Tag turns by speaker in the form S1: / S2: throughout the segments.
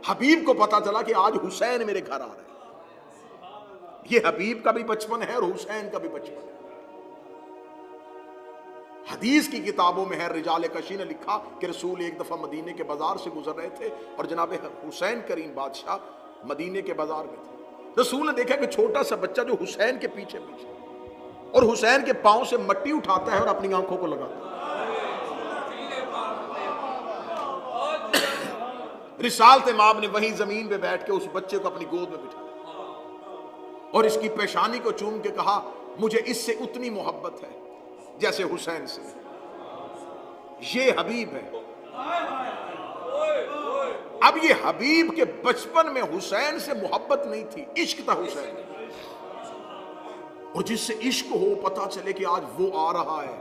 S1: हबीब को पता चला कि आज हुसैन मेरे घर आ रहे हैं। ये हबीब का भी बचपन है और हुसैन का भी बचपन है। हदीस की किताबों में है, रिजाल कशी ने लिखा कि रसूल एक दफा मदीने के बाजार से गुजर रहे थे और जनाब हुसैन करीम बादशाह मदीने के बाजार में थे। रसूल ने देखा कि छोटा सा बच्चा जो हुसैन के पीछे पीछे और हुसैन के पांव से मट्टी उठाता है और अपनी आंखों को लगाता है। रिसालत इमाम ने वहीं जमीन पे बैठ के उस बच्चे को अपनी गोद में बिठाया और इसकी पेशानी को चूम के कहा, मुझे इससे उतनी मोहब्बत है जैसे हुसैन से। ये हबीब है। अब ये हबीब के बचपन में हुसैन से मोहब्बत नहीं थी, इश्क था हुसैन। और जिससे इश्क हो, पता चले कि आज वो आ रहा है।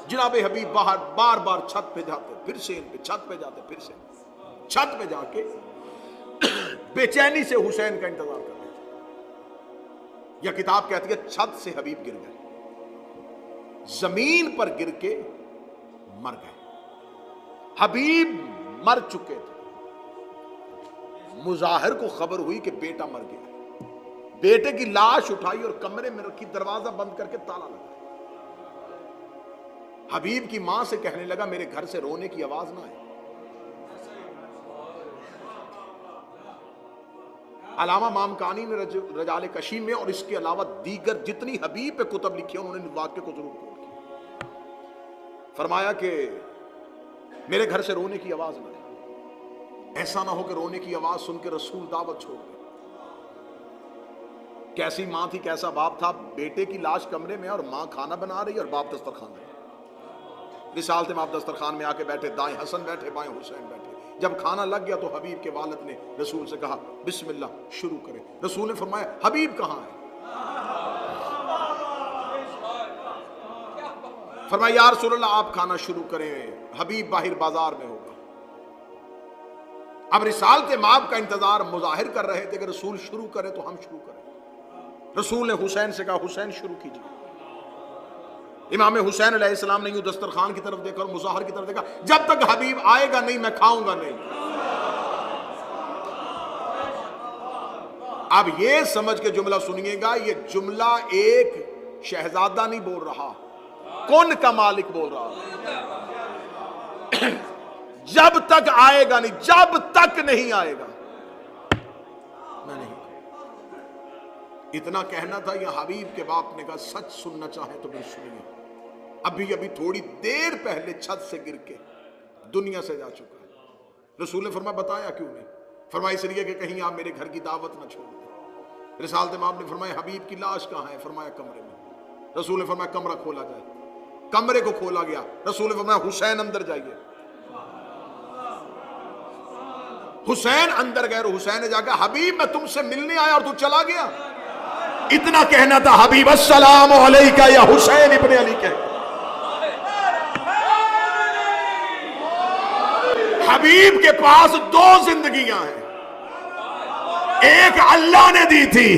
S1: जनाब हबीब बाहर बार बार छत पे जाते, फिर से इन पे, छत पे जाते, फिर से छत पे जाके बेचैनी से हुसैन का इंतजार कर रहे थे। यह किताब कहती है छत से हबीब गिर गए, जमीन पर गिर के मर गए। हबीब मर चुके थे। मुजाहिर को खबर हुई कि बेटा मर गया। बेटे की लाश उठाई और कमरे में रखी, दरवाजा बंद करके ताला लगा। हबीब की मां से कहने लगा, मेरे घर से रोने की आवाज ना आए। अलामा मामकानी ने रजाले कशी में और इसके अलावा दीगर जितनी हबीब पे कुतब लिखी उन्होंने वाक्य को जरूर कोट किया। फरमाया कि मेरे घर से रोने की आवाज ना आए, ऐसा ना हो कि रोने की आवाज सुन के रसूल दावत छोड़ गए। कैसी मां थी, कैसा बाप था। बेटे की लाश कमरे में और मां खाना बना रही और बाप दस्तरखान में। रिसालत इमाम दस्तरखान में आके बैठे, दाएं हसन बैठे, बाएं हुसैन बैठे। जब खाना लग गया तो हबीब के वालिद ने रसूल से कहा, बिस्मिल्लाह शुरू करें। रसूल ने फरमाया, हबीब कहां है? फरमाया, या रसूलल्लाह आप खाना शुरू करें, हबीब बाहर बाजार में होगा। अब रिसालत इमाम का इंतजार मुजाहिर कर रहे थे कि रसूल शुरू करें तो हम शुरू करें। रसूल ने हुसैन से कहा, हुसैन शुरू कीजिए। इमाम हुसैन अलैहिस्सलाम ने यूं दस्तरखान की तरफ देखा और मुजाहिर की तरफ देखा, जब तक हबीब आएगा नहीं मैं खाऊंगा नहीं। अब ये समझ के जुमला सुनिएगा, ये जुमला एक शहजादा नहीं बोल रहा, कौन का मालिक बोल रहा। जब तक आएगा नहीं, जब तक नहीं आएगा मैं नहीं। इतना कहना था। यह हबीब के बाप ने कहा, सच सुनना चाहे तो फिर सुनिए, अभी अभी थोड़ी देर पहले छत से गिर के दुनिया से जा चुका है। रसूल ने फरमाया, बताया क्यों नहीं? फरमाया, इसलिए कि कहीं आप मेरे घर की दावत ना छोड़ दें। रिसालत इमाम ने फरमाया, हबीब की लाश कहां है? फरमाया, कमरे में। रसूल ने फरमाया, कमरा खोला जाए। कमरे को खोला गया। रसूल ने फरमाया, हुसैन अंदर जाइए। हुसैन अंदर गए। हुसैन ने जाकर, हबीब मैं तुमसे मिलने आया और तू चला गया। इतना कहना था, हबीब अस्सलाम अलैका या हुसैन इब्न अली कह। हबीब के पास दो जिंदगियां हैं, एक अल्लाह ने दी थी,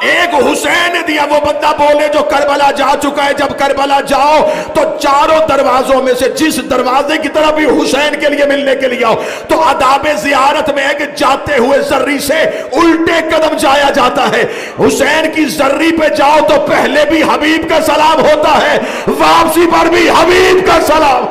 S1: एक हुसैन ने दिया। वो बंदा बोले जो करबला जा चुका है, जब करबला जाओ तो चारों दरवाजों में से जिस दरवाजे की तरफ भी हुसैन के लिए मिलने के लिए आओ, तो आदाब जियारत में है कि जाते हुए जर्री से उल्टे कदम जाया जाता है। हुसैन की जर्री पे जाओ तो पहले भी हबीब का सलाम होता है, वापसी पर भी हबीब का सलाम।